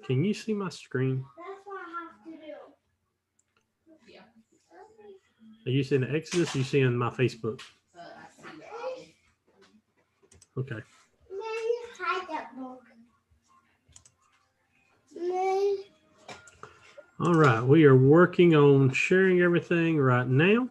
Can you see my screen? That's what I have to do. Yeah. Are you seeing the Exodus? Or are you seeing my Facebook? I see that. Okay. Maybe hide that book. Maybe. All right. We are working on sharing everything right now.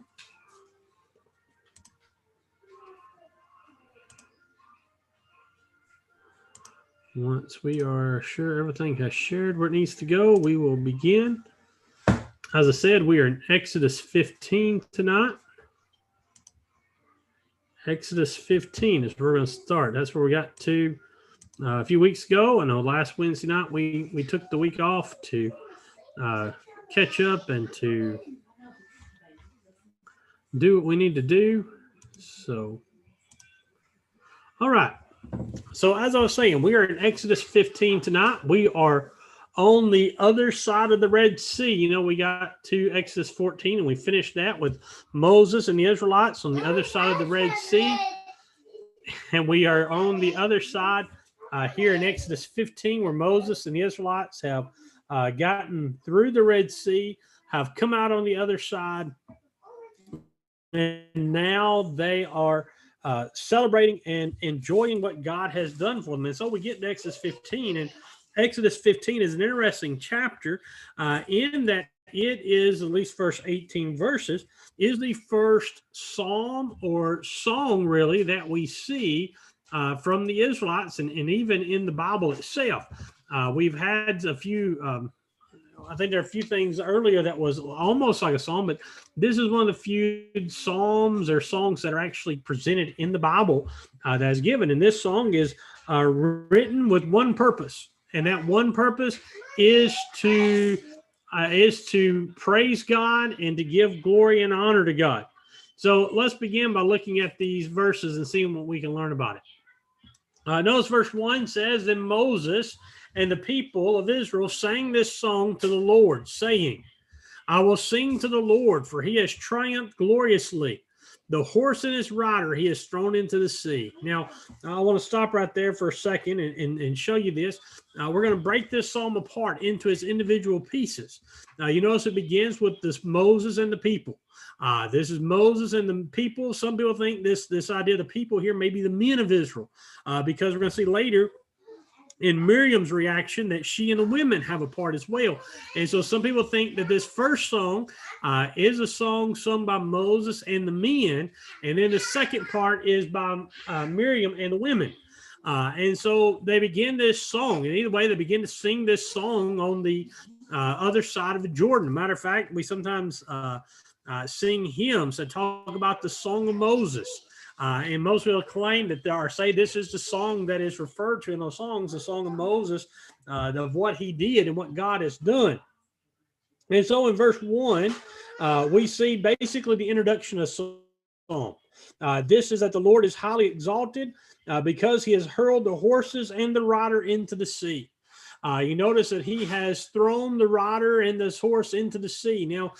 Once we are sure everything has shared where it needs to go, we will begin. As I said, we are in Exodus 15 tonight. Exodus 15 is where we're going to start. That's where we got to a few weeks ago. I know last Wednesday night we took the week off to catch up and to do what we need to do. So, all right. So as I was saying, we are in Exodus 15 tonight. We are on the other side of the Red Sea. You know, we got to Exodus 14 and we finished that with Moses and the Israelites on the other side of the Red Sea. And we are on the other side here in Exodus 15 where Moses and the Israelites have gotten through the Red Sea, have come out on the other side. And now they are celebrating and enjoying what God has done for them. And so we get to Exodus 15, and Exodus 15 is an interesting chapter in that it is, at least first 18 verses, is the first psalm or song really that we see from the Israelites and even in the Bible itself. We've had a few I think there are a few things earlier that was almost like a psalm, but this is one of the few psalms or songs that are actually presented in the Bible that is given. And this song is written with one purpose, and that one purpose is to praise God and to give glory and honor to God. So let's begin by looking at these verses and seeing what we can learn about it. Notice verse 1 says, "Then Moses and the people of Israel sang this song to the Lord, saying, I will sing to the Lord, for he has triumphed gloriously. The horse and his rider he has thrown into the sea." Now, I want to stop right there for a second and show you this. We're going to break this psalm apart into its individual pieces. You notice it begins with this Moses and the people. This is Moses and the people. Some people think this idea of the people here may be the men of Israel, because we're going to see later in Miriam's reaction that she and the women have a part as well. And so some people think that this first song is a song sung by Moses and the men, and then the second part is by Miriam and the women. And so they begin this song, and either way, they begin to sing this song on the other side of the Jordan. Matter of fact, we sometimes sing hymns that talk about the Song of Moses. And most people claim that say this is the song that is referred to in those songs, the Song of Moses, of what he did and what God has done. And so in verse 1, we see basically the introduction of song. This is that the Lord is highly exalted because he has hurled the horses and the rider into the sea. You notice that he has thrown the rider and this horse into the sea. Now,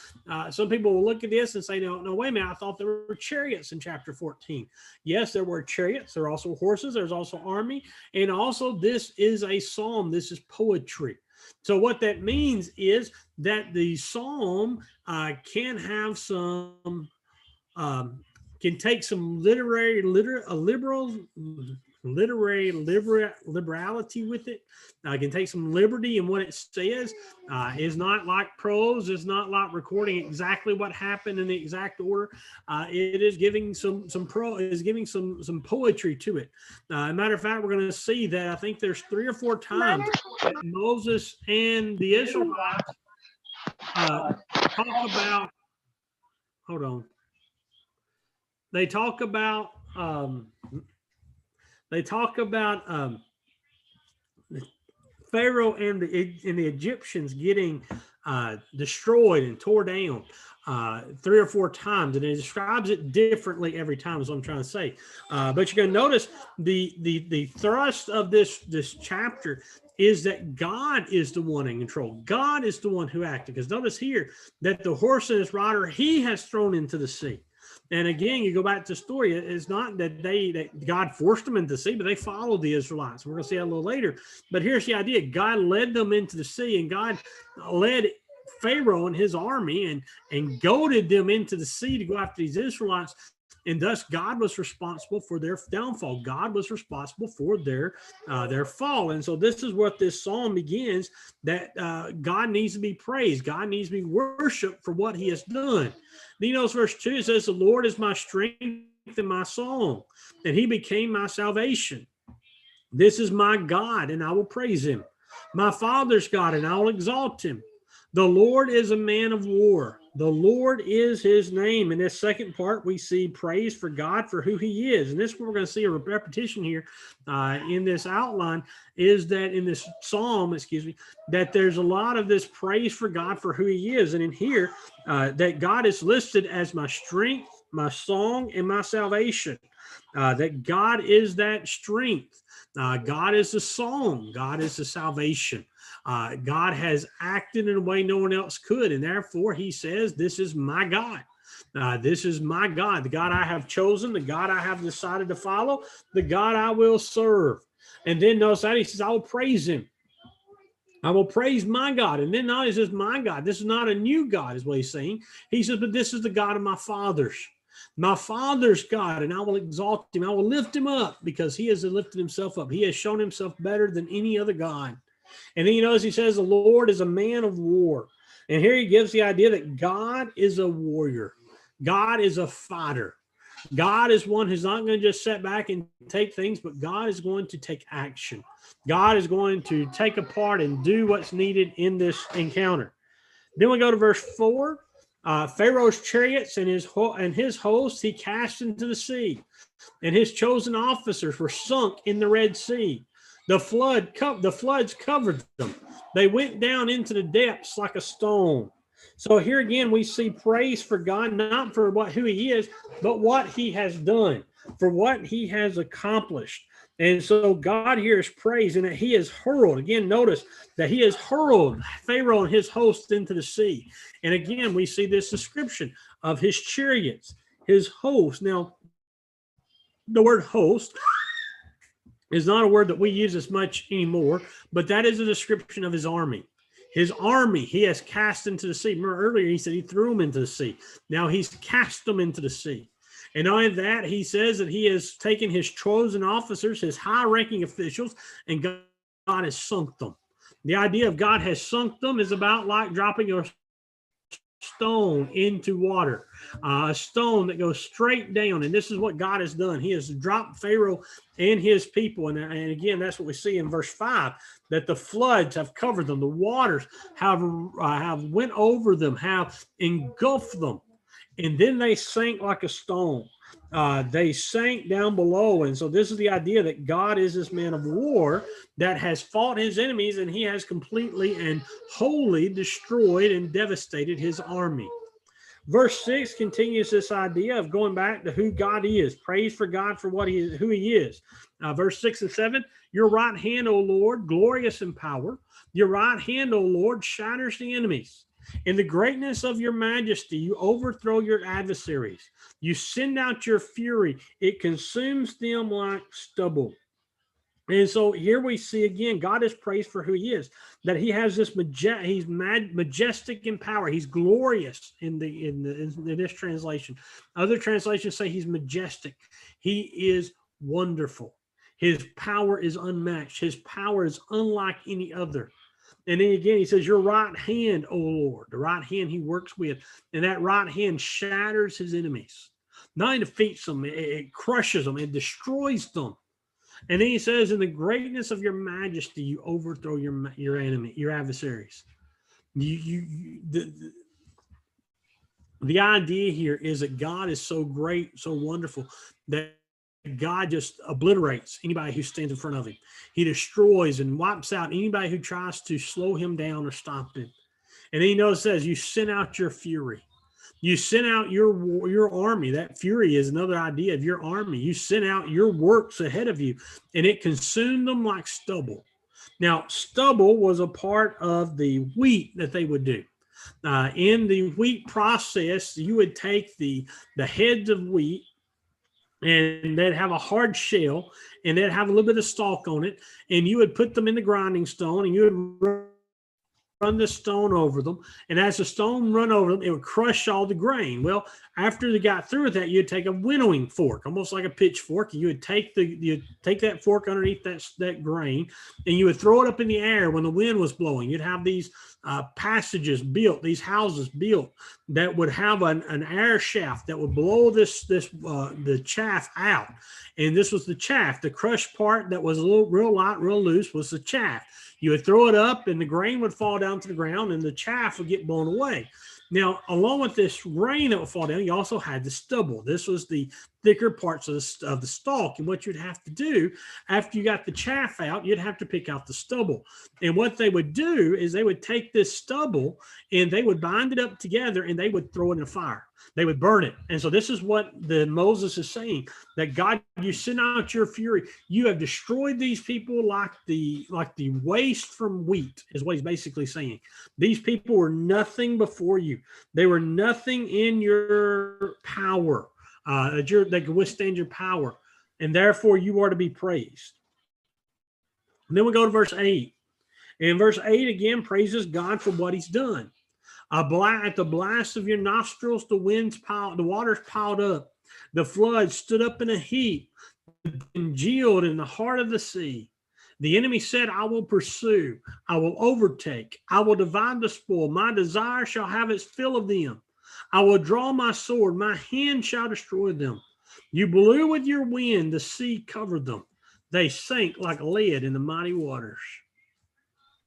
some people will look at this and say, no, wait a minute, I thought there were chariots in chapter 14. Yes, there were chariots. There are also horses. There's also army. And also this is a psalm. This is poetry. So what that means is that the psalm can have some, can take some liberality with it. Can take some liberty in what it says. Is not like prose. Is not like recording exactly what happened in the exact order. It is giving some poetry to it. Matter of fact, we're going to see that I think there's 3 or 4 times that Moses and the Israelites talk about. Hold on. They talk about. Pharaoh and the Egyptians getting destroyed and tore down 3 or 4 times, and it describes it differently every time, is what I'm trying to say. But you're going to notice the thrust of this chapter is that God is the one in control. God is the one who acted. Because notice here that the horse and his rider he has thrown into the sea. And again, you go back to the story. It's not that God forced them into the sea, but they followed the Israelites. We're going to see that a little later. But here's the idea: God led them into the sea, and God led Pharaoh and his army and goaded them into the sea to go after these Israelites. And thus, God was responsible for their downfall. God was responsible for their fall. And so this is what this psalm begins, that God needs to be praised. God needs to be worshiped for what he has done. Then you notice verse 2, it says, the Lord is my strength and my song, and he became my salvation. This is my God, and I will praise him. My father's God, and I will exalt him. The Lord is a man of war. The Lord is his name. In this second part, we see praise for God for who he is. And this is what we're going to see a repetition here in this outline, is that in this psalm, that there's a lot of this praise for God for who he is. And in here, that God is listed as my strength, my song, and my salvation. That God is that strength. God is the song. God is the salvation. God has acted in a way no one else could, and therefore he says, this is my God. This is my God, the God I have chosen, the God I have decided to follow, the God I will serve. And then notice that he says, I will praise him. I will praise my God. And then now he says, my God. This is not a new God, is what he's saying. He says, but this is the God of my fathers. My father's God, and I will exalt him. I will lift him up because he has lifted himself up. He has shown himself better than any other God. And then you notice he says the Lord is a man of war. And here he gives the idea that God is a warrior. God is a fighter. God is one who's not going to just sit back and take things, but God is going to take action. God is going to take a part and do what's needed in this encounter. Then we go to verse 4. Pharaoh's chariots and his host he cast into the sea, and his chosen officers were sunk in the Red Sea. The floods covered them. They went down into the depths like a stone. So here again, we see praise for God, not for who he is, but what he has done, for what he has accomplished. And so God here is praised, and that he has hurled. Again, notice that he has hurled Pharaoh and his hosts into the sea. And again, we see this description of his chariots, his hosts. Now, the word host is not a word that we use as much anymore, but that is a description of his army. His army, he has cast into the sea. Remember earlier, he said he threw them into the sea. Now he's cast them into the sea. And not only that, he says that he has taken his chosen officers, his high-ranking officials, and God has sunk them. The idea of God has sunk them is about like dropping a stone into water, a stone that goes straight down. And this is what God has done. He has dropped Pharaoh and his people. And again, that's what we see in verse 5, that the floods have covered them. The waters have went over them, have engulfed them. And then they sank like a stone. They sank down below. And so this is the idea that God is this man of war that has fought his enemies, and he has completely and wholly destroyed and devastated his army. Verse 6 continues this idea of going back to who God is. Praise for God for who he is. Verse 6 and 7, your right hand, O Lord, glorious in power. Your right hand, O Lord, shatters the enemies. In the greatness of your majesty, you overthrow your adversaries. You send out your fury. It consumes them like stubble. And so here we see again, God is praised for who he is, that he has this he's majestic in power. He's glorious in this translation. Other translations say he's majestic. He is wonderful. His power is unmatched. His power is unlike any other. And then again, he says, your right hand, O Lord, the right hand he works with, and that right hand shatters his enemies. Not only defeats them, it crushes them, it destroys them. And then he says, in the greatness of your majesty, you overthrow your enemy, your adversaries. The idea here is that God is so great, so wonderful, that God just obliterates anybody who stands in front of him. He destroys and wipes out anybody who tries to slow him down or stop him. And then he says, you send out your fury. You send out your army. That fury is another idea of your army. You send out your works ahead of you, and it consumed them like stubble. Now, stubble was a part of the wheat that they would do. In the wheat process, you would take the heads of wheat, and they'd have a hard shell, and they'd have a little bit of stalk on it, and you would put them in the grinding stone, and you would run the stone over them, and as the stone run over them, it would crush all the grain. Well, after they got through with that, you'd take a winnowing fork, almost like a pitchfork, and you would take that fork underneath that grain, and you would throw it up in the air when the wind was blowing. You'd have these passages built, these houses built that would have an air shaft that would blow the chaff out. And this was the chaff. The crushed part that was a little real light, real loose was the chaff. You would throw it up, and the grain would fall down to the ground, and the chaff would get blown away. Now, along with this grain that would fall down, you also had the stubble. This was the thicker parts of the stalk. And what you'd have to do after you got the chaff out, you'd have to pick out the stubble. And what they would do is they would take this stubble and they would bind it up together, and they would throw it in a fire. They would burn it. And so this is what Moses is saying, that God, you send out your fury. You have destroyed these people like the waste from wheat, is what he's basically saying. These people were nothing before you. They were nothing in your power, that could withstand your power. And therefore you are to be praised. And then we go to verse 8. And verse 8 again praises God for what he's done. At the blast of your nostrils, the waters piled up. The flood stood up in a heap, congealed in the heart of the sea. The enemy said, I will pursue, I will overtake, I will divide the spoil. My desire shall have its fill of them. I will draw my sword, my hand shall destroy them. You blew with your wind, the sea covered them. They sank like lead in the mighty waters.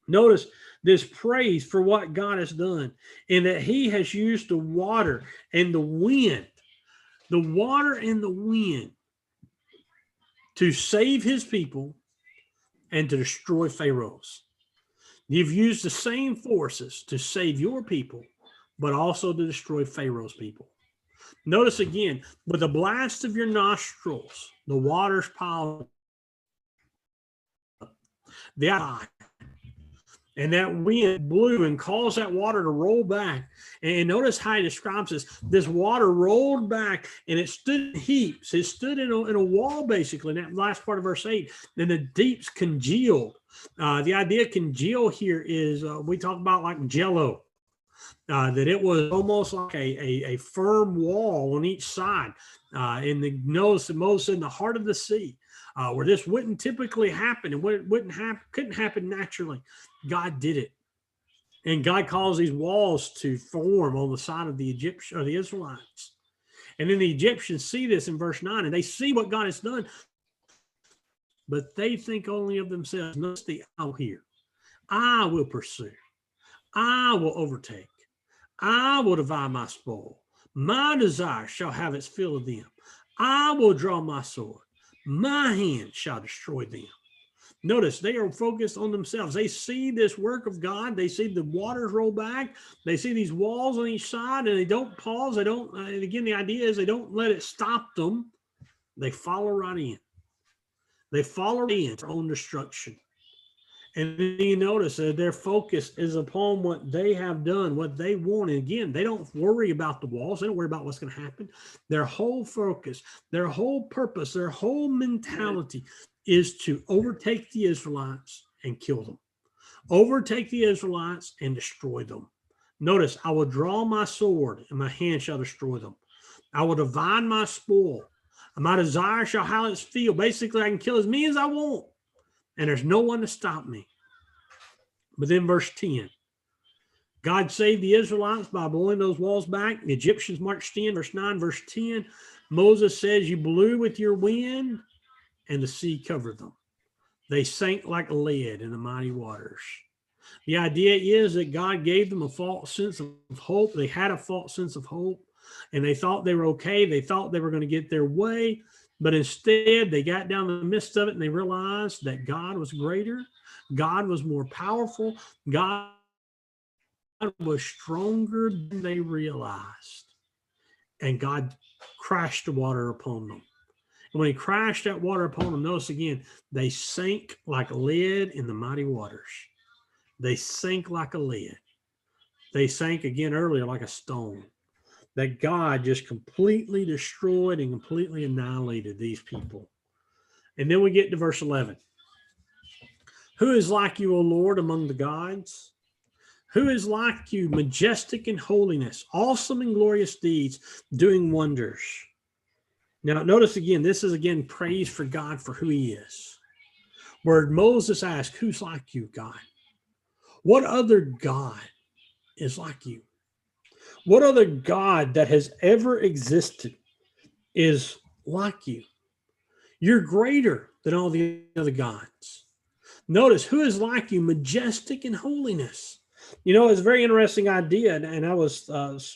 Notice this praise for what God has done, and that he has used the water and the wind, to save his people and to destroy Pharaohs. You've used the same forces to save your people, but also to destroy Pharaoh's people. Notice again, with the blast of your nostrils, the waters piled up. And that wind blew and caused that water to roll back. And notice how he describes this. This water rolled back, and it stood in heaps. It stood in a wall, basically, in that last part of verse 8. Then the deeps congealed. The idea of congeal here is, we talk about like Jell-O. That it was almost like a firm wall on each side. And notice that Moses said in the heart of the sea, where this wouldn't typically happen, and couldn't happen naturally. God did it. And God caused these walls to form on the side of the Egyptians or the Israelites. And then the Egyptians see this in verse 9, and they see what God has done, but they think only of themselves. Notice the "I" here. I will pursue. I will overtake. I will divide my spoil. My desire shall have its fill of them. I will draw my sword. My hand shall destroy them. Notice they are focused on themselves. They see this work of God. They see the waters roll back. They see these walls on each side, and they don't pause. They don't, and again, the idea is they don't let it stop them. They follow right in. They follow in their own destruction. And then you notice that their focus is upon what they have done, what they want. And again, they don't worry about the walls. They don't worry about what's going to happen. Their whole focus, their whole purpose, their whole mentality is to overtake the Israelites and kill them. Overtake the Israelites and destroy them. Notice, I will draw my sword, and my hand shall destroy them. I will divide my spoil. My desire shall have its fill. Basically, I can kill as many as I want, and there's no one to stop me. But then verse 10, God saved the Israelites by blowing those walls back. The Egyptians marched in. Verse 9, verse 10, Moses says, you blew with your wind, and the sea covered them. They sank like lead in the mighty waters. The idea is that God gave them a false sense of hope. They had a false sense of hope, and they thought they were okay. They thought they were going to get their way. But instead, they got down in the midst of it, and they realized that God was greater. God was more powerful. God was stronger than they realized. And God crashed the water upon them. And when he crashed that water upon them, notice again, they sank like lead in the mighty waters. They sank like a lead. they sank again earlier like a stone. That God just completely destroyed and completely annihilated these people. And then we get to verse 11. Who is like you, O Lord, among the gods? Who is like you, majestic in holiness, awesome in glorious deeds, doing wonders? Now, notice again, this is again praise for God for who he is. Where Moses asked, who's like you, God? What other God is like you? What other God that has ever existed is like you? You're greater than all the other gods. Notice, who is like you, majestic in holiness? You know, it's a very interesting idea, and I was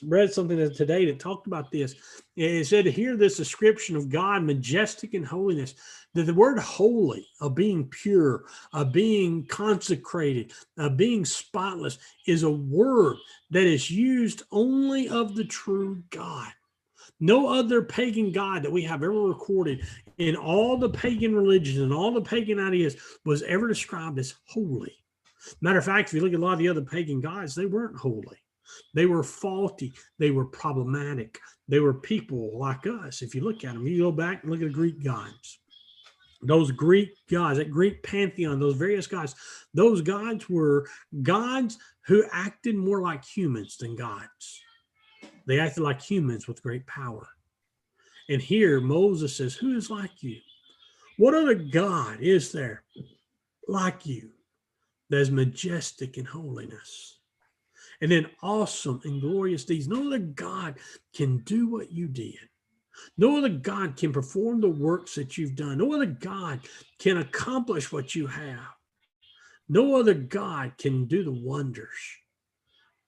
read something today that talked about this. It said, hear this description of God, majestic in holiness. That the word holy, of being pure, of being consecrated, of being spotless, is a word that is used only of the true God. No other pagan god that we have ever recorded in all the pagan religions and all the pagan ideas was ever described as holy. Matter of fact, if you look at a lot of the other pagan gods, they weren't holy. They were faulty. They were problematic. They were people like us. If you look at them, you go back and look at the Greek gods. Those Greek gods, that Greek pantheon, those various gods, those gods were gods who acted more like humans than gods. They acted like humans with great power. And here Moses says, who is like you? What other God is there like you that is majestic in holiness? And then awesome and glorious deeds. No other God can do what you did. No other God can perform the works that you've done. No other God can accomplish what you have. No other God can do the wonders,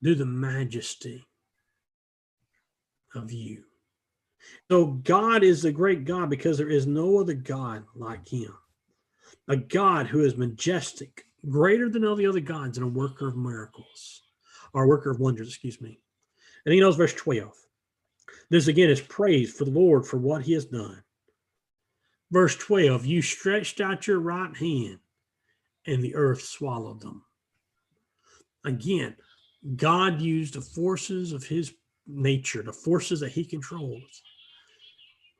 do the majesty of you. So God is the great God because there is no other God like him. A God who is majestic, greater than all the other gods, and a worker of miracles, or a worker of wonders, excuse me. And he knows verse 12. This again is praise for the Lord for what he has done. Verse 12, you stretched out your right hand and the earth swallowed them. Again, God used the forces of his nature, the forces that he controls.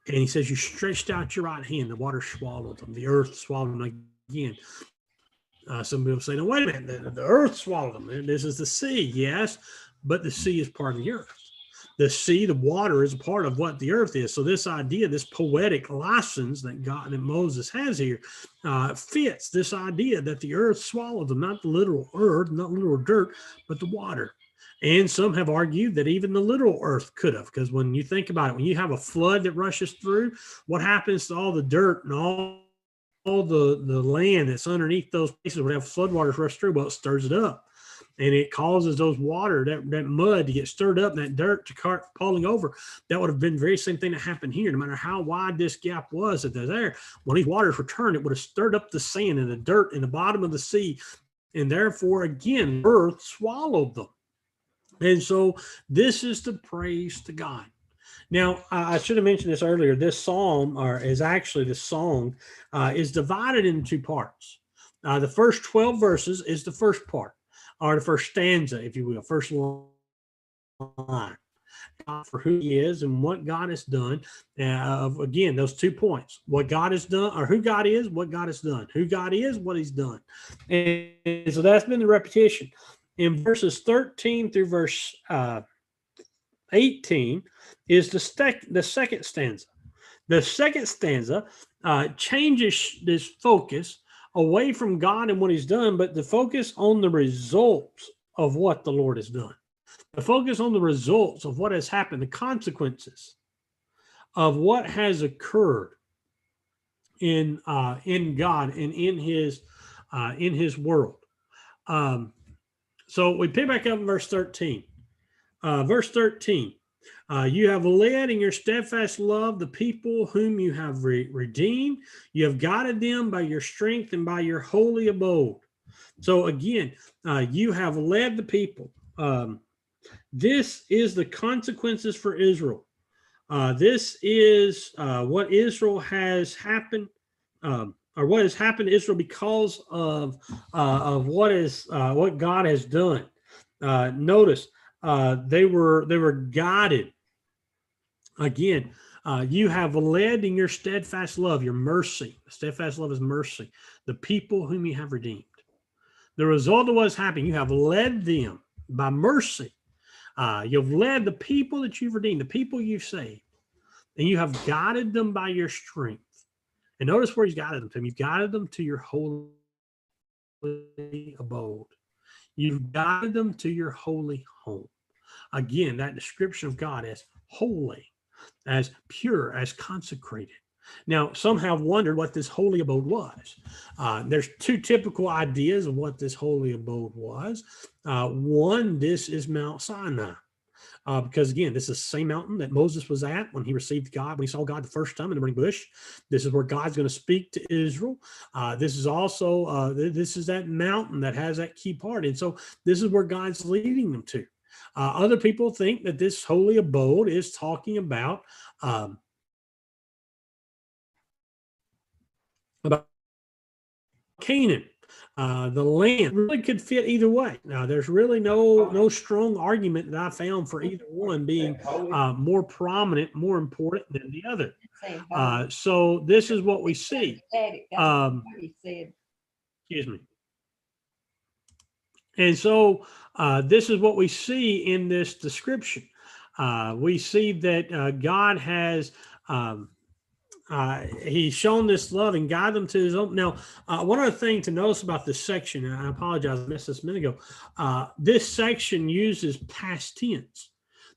And he says, you stretched out your right hand, the water swallowed them, the earth swallowed them again. Some people say, no, wait a minute, the earth swallowed them. This is the sea, yes, but the sea is part of the earth. The sea, the water is a part of what the earth is. So this idea, this poetic license that God and Moses has here fits this idea that the earth swallowed them, not the literal earth, not literal dirt, but the water. And some have argued that even the literal earth could have, because when you think about it, when you have a flood that rushes through, what happens to all the dirt and all the land that's underneath those places would have floodwaters rush through? Well, it stirs it up. And it causes those water, that mud to get stirred up, and that dirt to start falling over. That would have been the very same thing that happened here. No matter how wide this gap was that they're there, when these waters returned, it would have stirred up the sand and the dirt in the bottom of the sea. And therefore, again, earth swallowed them. And so this is the praise to God. Now, I should have mentioned this earlier. This psalm, or is actually the song, is divided into two parts. The first 12 verses is the first part, or the first stanza, if you will, first line. God for who he is and what God has done. Again, those 2 points, what God has done, or who God is, what God has done. Who God is, what he's done. And so that's been the repetition. In verses 13 through verse 18 is the second stanza. The second stanza changes this focus away from God and what he's done, but the focus on the results of what the Lord has done. The focus on the results of what has happened, the consequences of what has occurred in God and in his world. So we pick back up in verse 13. Verse 13, you have led in your steadfast love the people whom you have redeemed. You have guided them by your strength and by your holy abode. So again, you have led the people. This is the consequences for Israel. This is what Israel has happened, or what has happened to Israel because of what God has done. Notice they were guided. Again, you have led in your steadfast love, your mercy. Steadfast love is mercy. The people whom you have redeemed. The result of what's happening, you have led them by mercy. You've led the people that you've redeemed, the people you've saved, and you have guided them by your strength. And notice where he's guided them to. You've guided them to your holy abode. You've guided them to your holy home. Again, that description of God as holy, as pure, as consecrated. Now, some have wondered what this holy abode was. There's two typical ideas of what this holy abode was. One, this is Mount Sinai. Because again, this is the same mountain that Moses was at when he received God, when he saw God the first time in the burning bush. This is where God's going to speak to Israel. This is also, this is that mountain that has that key part. And so this is where God's leading them to. Other people think that this holy abode is talking about Canaan. The land really could fit either way. Now, there's really no strong argument that I found for either one being more prominent, more important than the other. So this is what we see. Excuse me. And so this is what we see in this description. We see that God has he's shown this love and guide them to his own. Now, one other thing to notice about this section, and I apologize, I missed this a minute ago. This section uses past tense.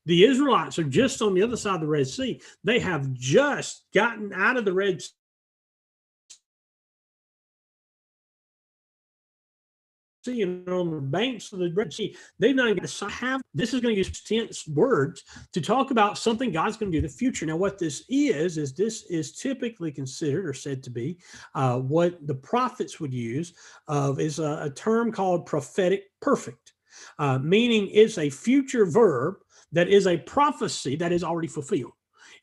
The Israelites are just on the other side of the Red Sea. They have just gotten out of the Red Sea. And on the banks of the Red Sea, they've not even have. This is going to use tense words to talk about something God's going to do in the future. Now, what this is typically considered or said to be what the prophets would use is a term called prophetic perfect, meaning it's a future verb that is a prophecy that is already fulfilled.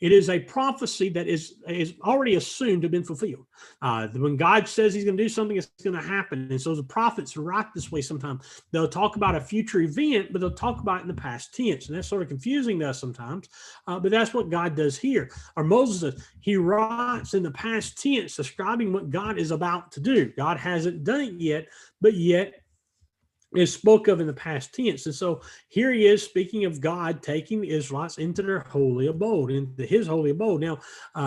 It is a prophecy that is already assumed to have been fulfilled. When God says he's going to do something, it's going to happen. And so the prophets write this way sometimes. They'll talk about a future event, but they'll talk about it in the past tense. And that's sort of confusing to us sometimes. But that's what God does here. Or Moses does. He writes in the past tense, describing what God is about to do. God hasn't done it yet, but yet is spoke of in the past tense. And so here he is speaking of God taking the Israelites into their holy abode, into his holy abode. Now,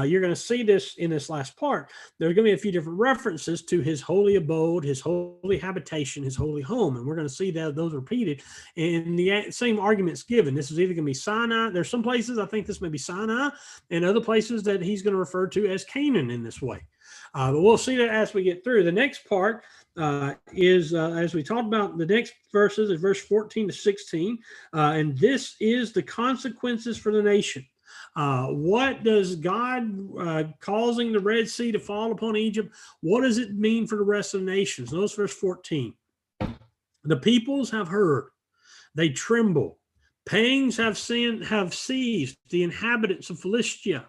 you're going to see this in this last part. There are going to be a few different references to his holy abode, his holy habitation, his holy home. And we're going to see that those repeated in the same arguments given. This is either going to be Sinai. There's some places I think this may be Sinai, and other places that he's going to refer to as Canaan in this way. But we'll see that as we get through. The next part is, as we talked about, the next verses is verse 14 to 16. And this is the consequences for the nation. What does God causing the Red Sea to fall upon Egypt? What does it mean for the rest of the nations? Notice verse 14. The peoples have heard. They tremble. Pangs have seized the inhabitants of Philistia.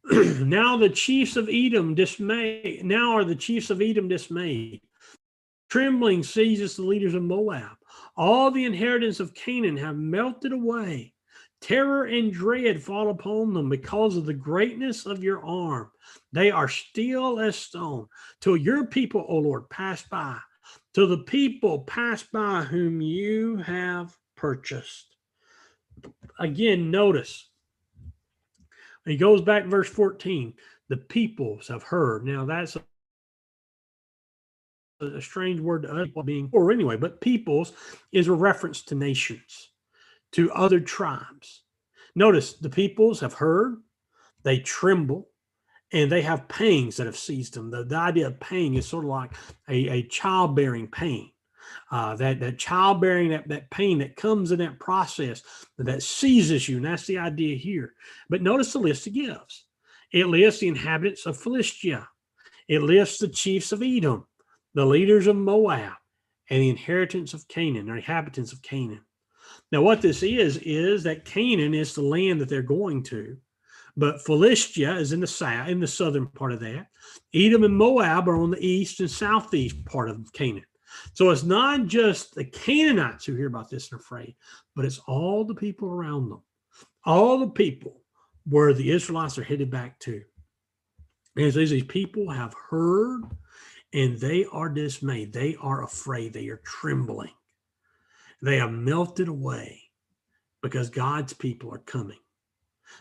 Now the chiefs of Edom dismayed. Now are the chiefs of Edom dismayed. Trembling seizes the leaders of Moab. All the inheritance of Canaan have melted away. Terror and dread fall upon them because of the greatness of your arm. They are still as stone. Till your people, O Lord, pass by. Till the people pass by whom you have purchased. Again, notice. He goes back to verse 14. The peoples have heard. Now that's a strange word to us being, or anyway, but peoples is a reference to nations, to other tribes. Notice the peoples have heard, they tremble, and they have pangs that have seized them. The idea of pain is sort of like a childbearing pain. That childbearing, that pain that comes in that process that seizes you. And that's the idea here. But notice the list it gives. It lists the inhabitants of Philistia. It lists the chiefs of Edom, the leaders of Moab, and the inheritance of Canaan, or inhabitants of Canaan. Now, what this is that Canaan is the land that they're going to. But Philistia is in the south, in the southern part of that. Edom and Moab are on the east and southeast part of Canaan. So it's not just the Canaanites who hear about this and are afraid, but it's all the people around them, all the people where the Israelites are headed back to. And as these people have heard and they are dismayed, they are afraid, they are trembling. They have melted away because God's people are coming.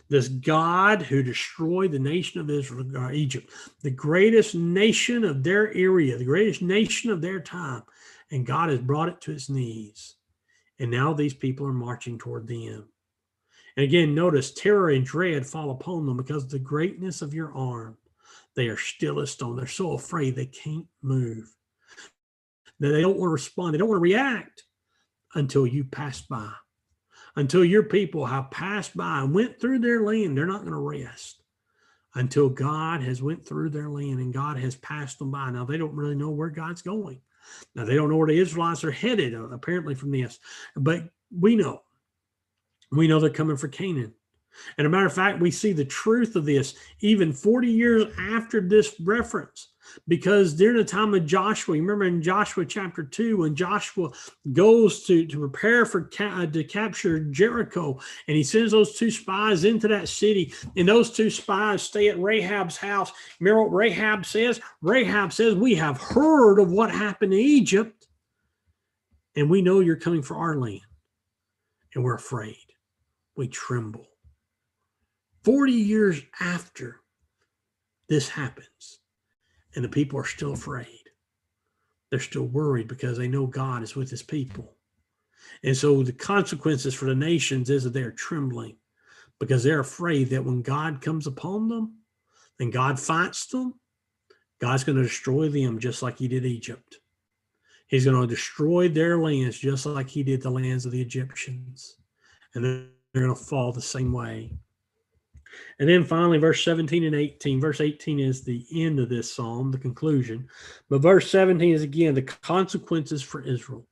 This God who destroyed the nation of Israel, Egypt, the greatest nation of their area, the greatest nation of their time, and God has brought it to its knees. And now these people are marching toward them. And again, notice terror and dread fall upon them because of the greatness of your arm. They are still as stone. They're so afraid they can't move. They don't want to respond. They don't want to react until you pass by. Until your people have passed by and went through their land, they're not going to rest until God has went through their land and God has passed them by. Now, they don't really know where God's going. Now, they don't know where the Israelites are headed, apparently, from this. But we know. We know they're coming for Canaan. And a matter of fact, we see the truth of this even 40 years after this reference, because during the time of Joshua, you remember in Joshua chapter 2, when Joshua goes to prepare to capture Jericho, and he sends those two spies into that city, and those two spies stay at Rahab's house. Remember what Rahab says? Rahab says, we have heard of what happened in Egypt, and we know you're coming for our land, and we're afraid. We tremble. 40 years after this happens, and the people are still afraid. They're still worried because they know God is with his people. And so the consequences for the nations is that they're trembling because they're afraid that when God comes upon them and God fights them, God's going to destroy them just like he did Egypt. He's going to destroy their lands just like he did the lands of the Egyptians. And they're going to fall the same way. And then finally, verse 17 and 18. Verse 18 is the end of this psalm, the conclusion. But verse 17 is, again, the consequences for Israel.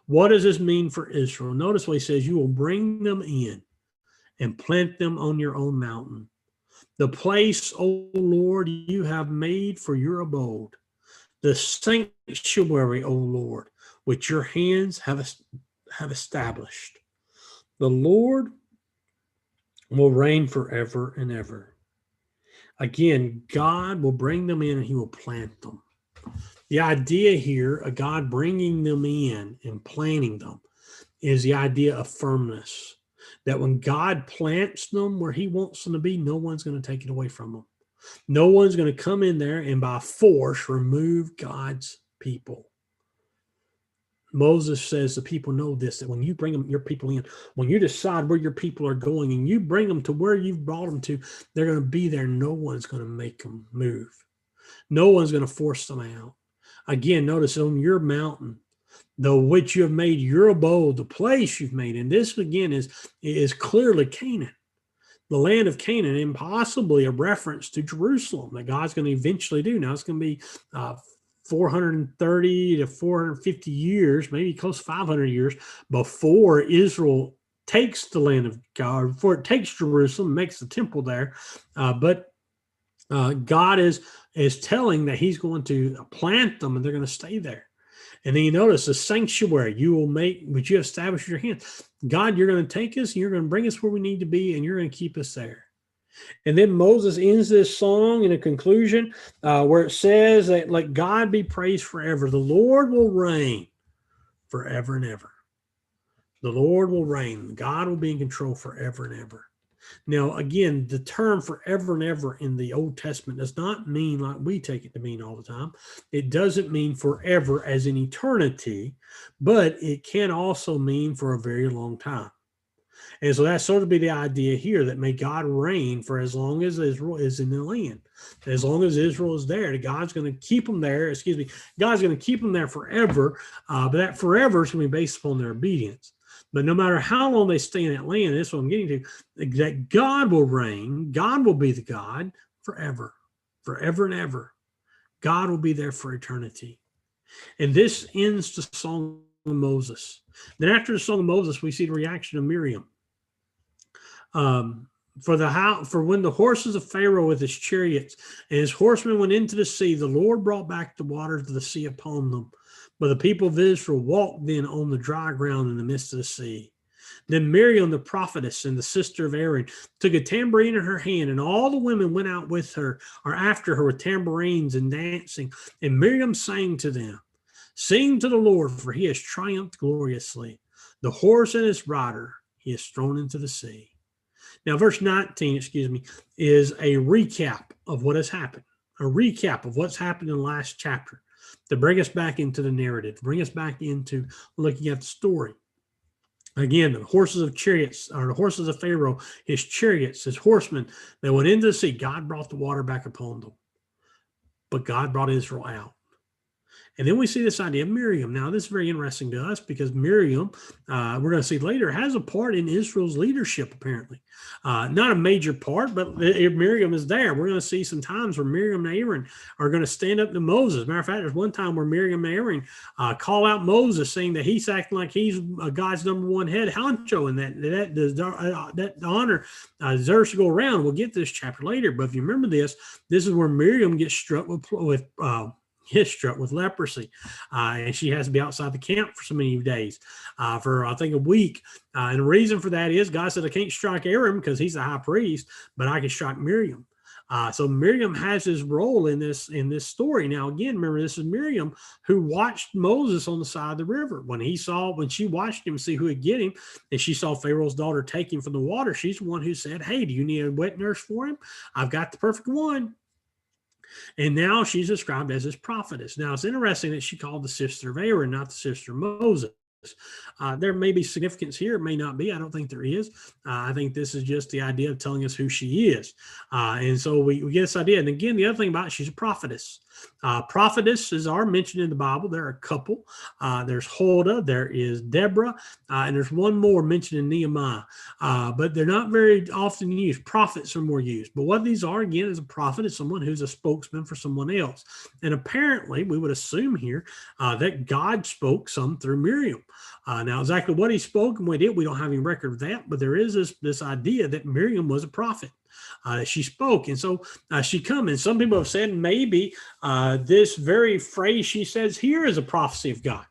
What does this mean for Israel? Notice what he says, you will bring them in and plant them on your own mountain. The place, O Lord, you have made for your abode. The sanctuary, O Lord, which your hands have established. The Lord will reign forever and ever. Again, God will bring them in and he will plant them. The idea here of God bringing them in and planting them is the idea of firmness. That when God plants them where he wants them to be, no one's going to take it away from them. No one's going to come in there and by force remove God's people. Moses says the people know this, that when you bring them, your people in, when you decide where your people are going and you bring them to where you've brought them to, they're going to be there. No one's going to make them move. No one's going to force them out. Again, notice on your mountain, the which you have made your abode, the place you've made. And this, again, is clearly Canaan, the land of Canaan, and possibly a reference to Jerusalem that God's going to eventually do. Now, it's going to be 430 to 450 years, maybe close to 500 years before Israel takes the land of God, before it takes Jerusalem, makes the temple there. But God is telling that he's going to plant them and they're going to stay there. And then you notice the sanctuary you will make, which you establish your hands. God, you're going to take us and you're going to bring us where we need to be and you're going to keep us there. And then Moses ends this song in a conclusion where it says that let God be praised forever. The Lord will reign forever and ever. The Lord will reign. God will be in control forever and ever. Now, again, the term forever and ever in the Old Testament does not mean like we take it to mean all the time. It doesn't mean forever as in eternity, but it can also mean for a very long time. And so that's sort of be the idea here that may God reign for as long as Israel is in the land. As long as Israel is there, God's going to keep them there. God's going to keep them there forever. But that forever is going to be based upon their obedience. But no matter how long they stay in that land, that's what I'm getting to, that God will reign. God will be the God forever and ever. God will be there for eternity. And this ends the song of Moses. Then after the song of Moses, we see the reaction of Miriam. For when the horses of Pharaoh with his chariots and his horsemen went into the sea, the Lord brought back the waters of the sea upon them. But the people of Israel walked then on the dry ground in the midst of the sea. Then Miriam, the prophetess and the sister of Aaron, took a tambourine in her hand, and all the women went out with her, or after her, with tambourines and dancing. And Miriam sang to them, "Sing to the Lord, for he has triumphed gloriously. The horse and his rider he has thrown into the sea." Now, verse 19, is a recap of what has happened, a recap of what's happened in the last chapter to bring us back into the narrative, bring us back into looking at the story. Again, the horses of chariots, or the horses of Pharaoh, his chariots, his horsemen, they went into the sea. God brought the water back upon them, but God brought Israel out. And then we see this idea of Miriam. Now, this is very interesting to us because Miriam, we're going to see later, has a part in Israel's leadership, apparently. Not a major part, but Miriam is there. We're going to see some times where Miriam and Aaron are going to stand up to Moses. Matter of fact, there's one time where Miriam and Aaron call out Moses, saying that he's acting like he's God's number one head honcho, and that honor deserves to go around. We'll get to this chapter later, but if you remember this is where Miriam gets struck with leprosy, and she has to be outside the camp for so many days, for I think a week. And the reason for that is God said, I can't strike Aaron because he's the high priest, but I can strike Miriam. So Miriam has his role in this story. Now, again, remember, this is Miriam who watched Moses on the side of the river. When she watched him see who would get him, and she saw Pharaoh's daughter take him from the water, she's the one who said, "Hey, do you need a wet nurse for him? I've got the perfect one." And now she's described as his prophetess. Now, it's interesting that she called the sister of Aaron, not the sister of Moses. There may be significance here. It may not be. I don't think there is. I think this is just the idea of telling us who she is. And so we get this idea. And again, the other thing about it, she's a prophetess. Prophetesses are mentioned in the Bible. There are a couple. There's Huldah, there is Deborah, and there's one more mentioned in Nehemiah. But they're not very often used. Prophets are more used. But what these are, again, is a prophet is someone who's a spokesman for someone else. And apparently, we would assume here that God spoke some through Miriam. Now, exactly what he spoke and what he did, we don't have any record of that, but there is this idea that Miriam was a prophet. She spoke, and so she come. And some people have said maybe this very phrase she says here is a prophecy of God,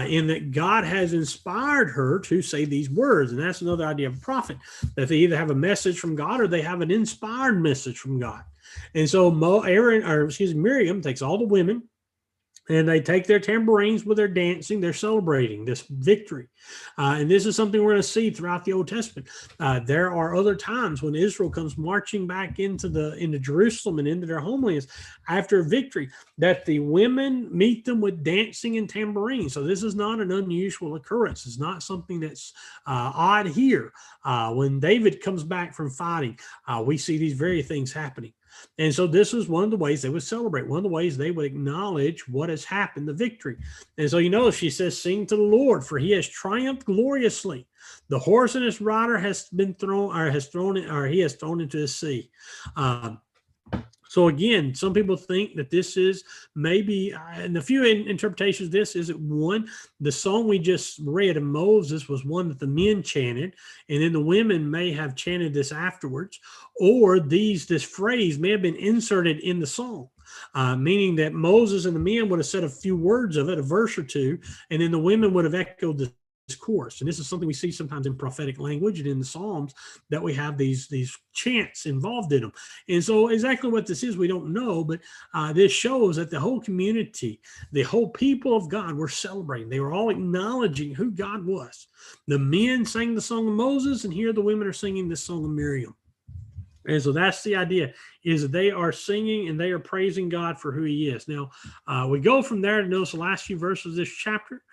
in that God has inspired her to say these words. And that's another idea of a prophet, that they either have a message from God or they have an inspired message from God. And so Miriam takes all the women, and they take their tambourines with their dancing. They're celebrating this victory. And this is something we're going to see throughout the Old Testament. There are other times when Israel comes marching back into Jerusalem and into their homelands after victory, that the women meet them with dancing and tambourines. So this is not an unusual occurrence. It's not something that's odd here. When David comes back from fighting, we see these very things happening. And so this was one of the ways they would celebrate, one of the ways they would acknowledge what has happened, the victory. And so, she says, "Sing to the Lord, for he has triumphed gloriously. The horse and his rider he has thrown into the sea." So again, some people think that this is maybe, and a few interpretations of this is, one, the song we just read of Moses was one that the men chanted, and then the women may have chanted this afterwards, or this phrase may have been inserted in the song, meaning that Moses and the men would have said a few words of it, a verse or two, and then the women would have echoed the chorus. And this is something we see sometimes in prophetic language and in the Psalms, that we have these chants involved in them. And so exactly what this is, we don't know, but this shows that the whole community, the whole people of God were celebrating. They were all acknowledging who God was. The men sang the song of Moses, and here the women are singing the song of Miriam. And so that's the idea, is that they are singing and they are praising God for who he is. Now, we go from there to notice the last few verses of this chapter,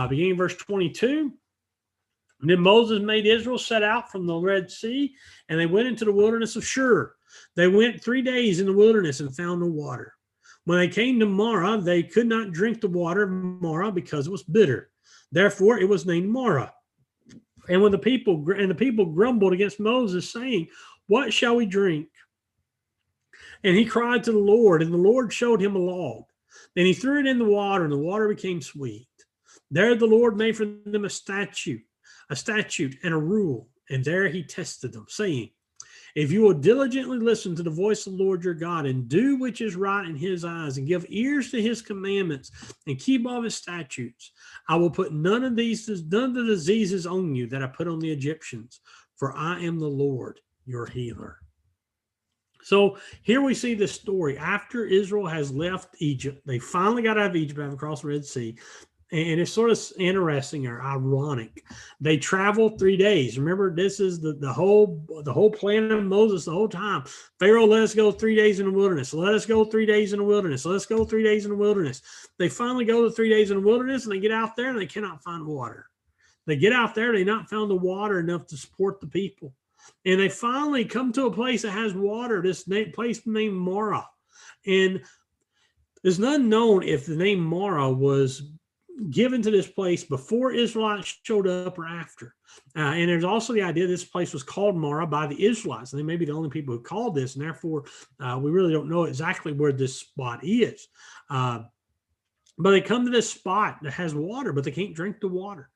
beginning verse 22. "And then Moses made Israel set out from the Red Sea, and they went into the wilderness of Shur. They went 3 days in the wilderness and found no water. When they came to Marah, they could not drink the water of Marah because it was bitter. Therefore, it was named Marah. And when the people grumbled against Moses, saying, 'What shall we drink?' And he cried to the Lord, and the Lord showed him a log. Then he threw it in the water, and the water became sweet. There the Lord made for them a statute and a rule, and there he tested them, saying, If you will diligently listen to the voice of the Lord your God and do which is right in his eyes and give ears to his commandments and keep all his statutes, I will put none of the diseases on you that I put on the Egyptians, for I am the Lord your healer. So here we see this story. After Israel has left Egypt, they finally got out of Egypt, having crossed the Red Sea. And it's sort of interesting or ironic. They traveled 3 days. Remember, this is the whole plan of Moses the whole time. Pharaoh, let us go 3 days in the wilderness. Let us go 3 days in the wilderness. Let's go 3 days in the wilderness. They finally go to 3 days in the wilderness, and they get out there, and they cannot find water. They get out there, they not found the water enough to support the people. And they finally come to a place that has water, this place named Marah. And it's not known if the name Marah was given to this place before Israelites showed up or after. And there's also the idea this place was called Marah by the Israelites. And they may be the only people who called this, and therefore we really don't know exactly where this spot is. But they come to this spot that has water, but they can't drink the water.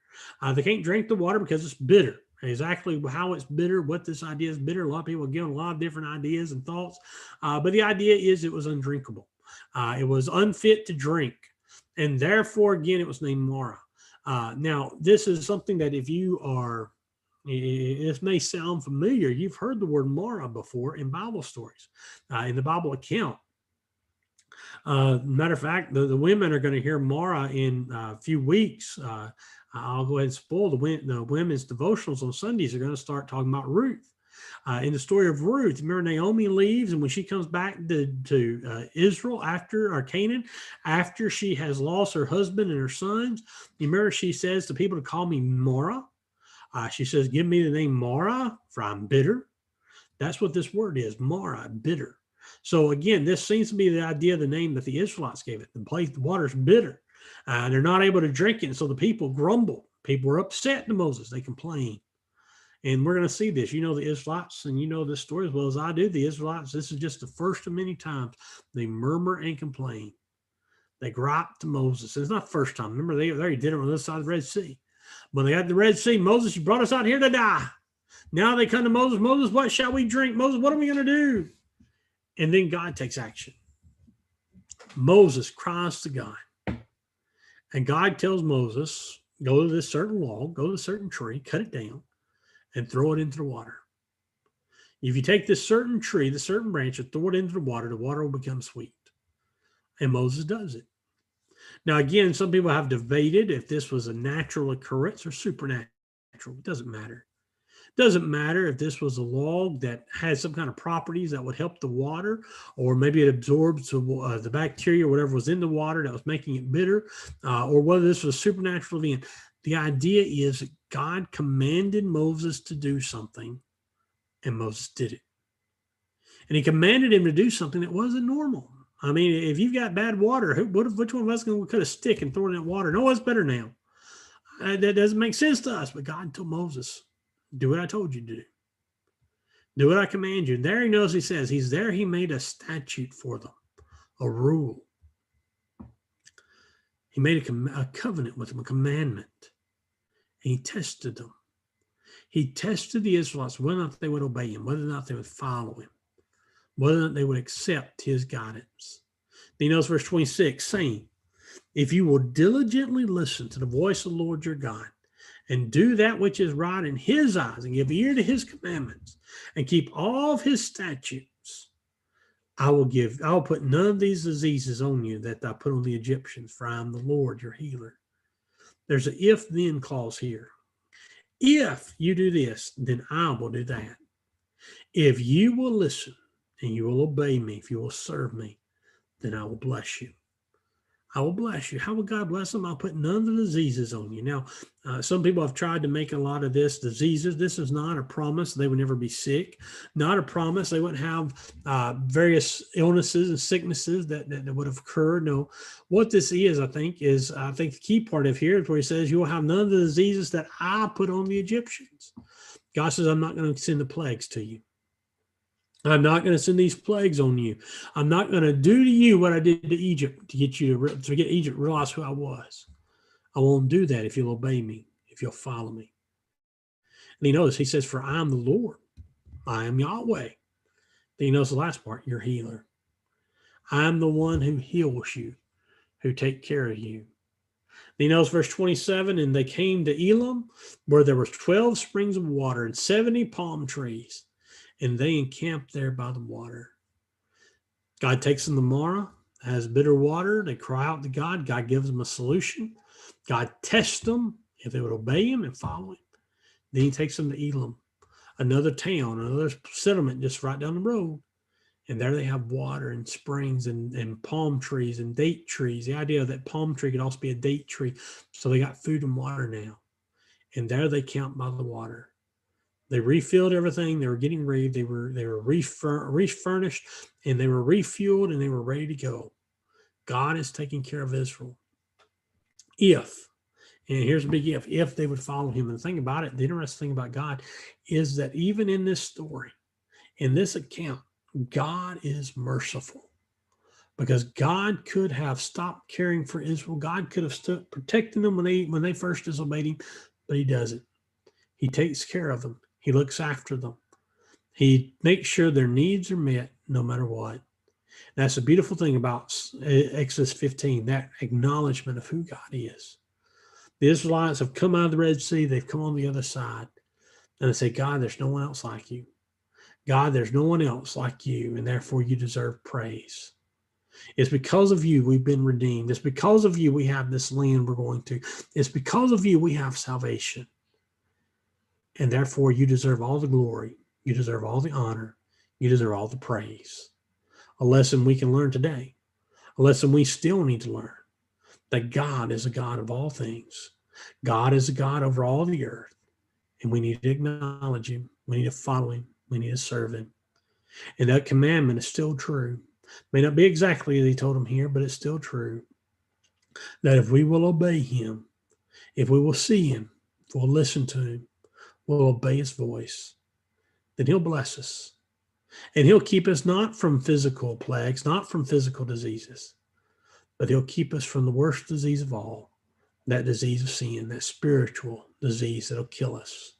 They can't drink the water because it's bitter. Exactly how it's bitter, what this idea is bitter. A lot of people give a lot of different ideas and thoughts. But the idea is it was undrinkable. It was unfit to drink. And therefore, again, it was named Marah. Now, this is something that if you are, this may sound familiar. You've heard the word Marah before in Bible stories, in the Bible account. Matter of fact, the women are going to hear Marah in a few weeks. I'll go ahead and spoil the women's devotionals on Sundays. Are going to start talking about Ruth. In the story of Ruth, remember Naomi leaves, and when she comes back to Israel or Canaan, after she has lost her husband and her sons, you remember she says to people to call me Marah. She says, give me the name Marah, for I'm bitter. That's what this word is, Marah, bitter. So again, this seems to be the idea of the name that the Israelites gave it. The water's bitter. They're not able to drink it, and so the people grumble. People are upset to Moses. They complain. And we're going to see this. You know the Israelites, and you know this story as well as I do. The Israelites, this is just the first of many times they murmur and complain. They gripe to Moses. It's not the first time. Remember, they already did it on the other side of the Red Sea. When they got the Red Sea, Moses, you brought us out here to die. Now they come to Moses. Moses, what shall we drink? Moses, what are we going to do? And then God takes action. Moses cries to God. And God tells Moses, go to this certain log, go to a certain tree, cut it down, and throw it into the water. If you take this certain tree, the certain branch, and throw it into the water will become sweet. And Moses does it. Now, again, some people have debated if this was a natural occurrence or supernatural. It doesn't matter. It doesn't matter if this was a log that had some kind of properties that would help the water, or maybe it absorbs the bacteria or whatever was in the water that was making it bitter, or whether this was a supernatural event. The idea is that God commanded Moses to do something, and Moses did it. And he commanded him to do something that wasn't normal. I mean, if you've got bad water, which one of us is going to cut a stick and throw it in that water? No, it's better now. That doesn't make sense to us. But God told Moses, do what I told you to do. Do what I command you. And there he knows, he says, he's there. He made a statute for them, a rule. He made a covenant with them, a commandment. And he tested them. He tested the Israelites, whether or not they would obey him, whether or not they would follow him, whether or not they would accept his guidance. Then he knows verse 26, saying, if you will diligently listen to the voice of the Lord your God, and do that which is right in his eyes, and give ear to his commandments, and keep all of his statutes, I will put none of these diseases on you that I put on the Egyptians, for I am the Lord your healer. There's an if-then clause here. If you do this, then I will do that. If you will listen and you will obey me, if you will serve me, then I will bless you. I will bless you. How will God bless them? I'll put none of the diseases on you. Now, some people have tried to make a lot of this diseases. This is not a promise they would never be sick. Not a promise they wouldn't have various illnesses and sicknesses that would have occurred. No, what this is, I think the key part of here is where he says, you will have none of the diseases that I put on the Egyptians. God says, I'm not going to send the plagues to you. I'm not going to send these plagues on you. I'm not going to do to you what I did to Egypt to get Egypt to realize who I was. I won't do that if you'll obey me, if you'll follow me. And he knows, he says, for I am the Lord. I am Yahweh. Then you notice the last part, your healer. I'm the one who heals you, who take care of you. Then you notice verse 27, and they came to Elam, where there were 12 springs of water and 70 palm trees, and they encamped there by the water. God takes them to Marah, has bitter water. They cry out to God. God gives them a solution. God tests them if they would obey him and follow him. Then he takes them to Elam, another town, another settlement just right down the road. And there they have water and springs and palm trees and date trees. The idea that palm tree could also be a date tree. So they got food and water now. And there they camped by the water. They refilled everything. They were getting ready. They were refurnished, and they were refueled, and they were ready to go. God is taking care of Israel. If, and here's a big if they would follow him. And the thing about it, the interesting thing about God is that even in this story, in this account, God is merciful, because God could have stopped caring for Israel. God could have stood protecting them when they first disobeyed him, but he doesn't. He takes care of them. He looks after them. He makes sure their needs are met no matter what. That's the beautiful thing about Exodus 15, that acknowledgement of who God is. The Israelites have come out of the Red Sea. They've come on the other side. And they say, God, there's no one else like you. God, there's no one else like you, and therefore you deserve praise. It's because of you we've been redeemed. It's because of you we have this land we're going to. It's because of you we have salvation. And therefore you deserve all the glory. You deserve all the honor. You deserve all the praise. A lesson we can learn today. A lesson we still need to learn. That God is a God of all things. God is a God over all the earth. And we need to acknowledge him. We need to follow him. We need to serve him. And that commandment is still true. May not be exactly as he told him here, but it's still true. That if we will obey him, if we will see him, if we'll listen to him, we'll obey his voice, then he'll bless us. And he'll keep us not from physical plagues, not from physical diseases, but he'll keep us from the worst disease of all, that disease of sin, that spiritual disease that'll kill us.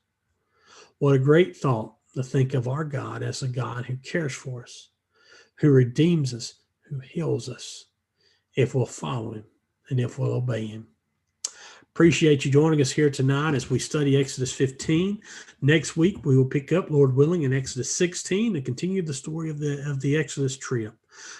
What a great thought to think of our God as a God who cares for us, who redeems us, who heals us, if we'll follow him and if we'll obey him. Appreciate you joining us here tonight as we study Exodus 15. Next week, we will pick up, Lord willing, in Exodus 16 and continue the story of the Exodus trip.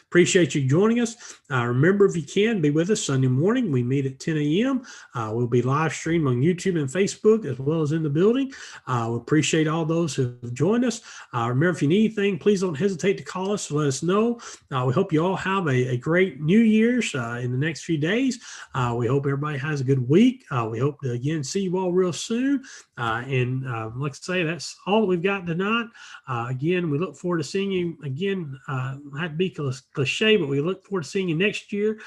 Appreciate you joining us. Remember, if you can, be with us Sunday morning. We meet at 10 a.m. We'll be live streamed on YouTube and Facebook as well as in the building. We appreciate all those who have joined us. Remember, if you need anything, please don't hesitate to call us. Let us know. We hope you all have a great New Year's in the next few days. We hope everybody has a good week. We hope to, again, see you all real soon. And like I say, that's all that we've got tonight. Again, we look forward to seeing you again. I'd be cliche, but we look forward to seeing you next year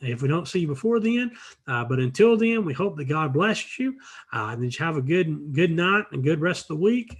if we don't see you before then. But until then, we hope that God blesses you and that you have a good night and good rest of the week.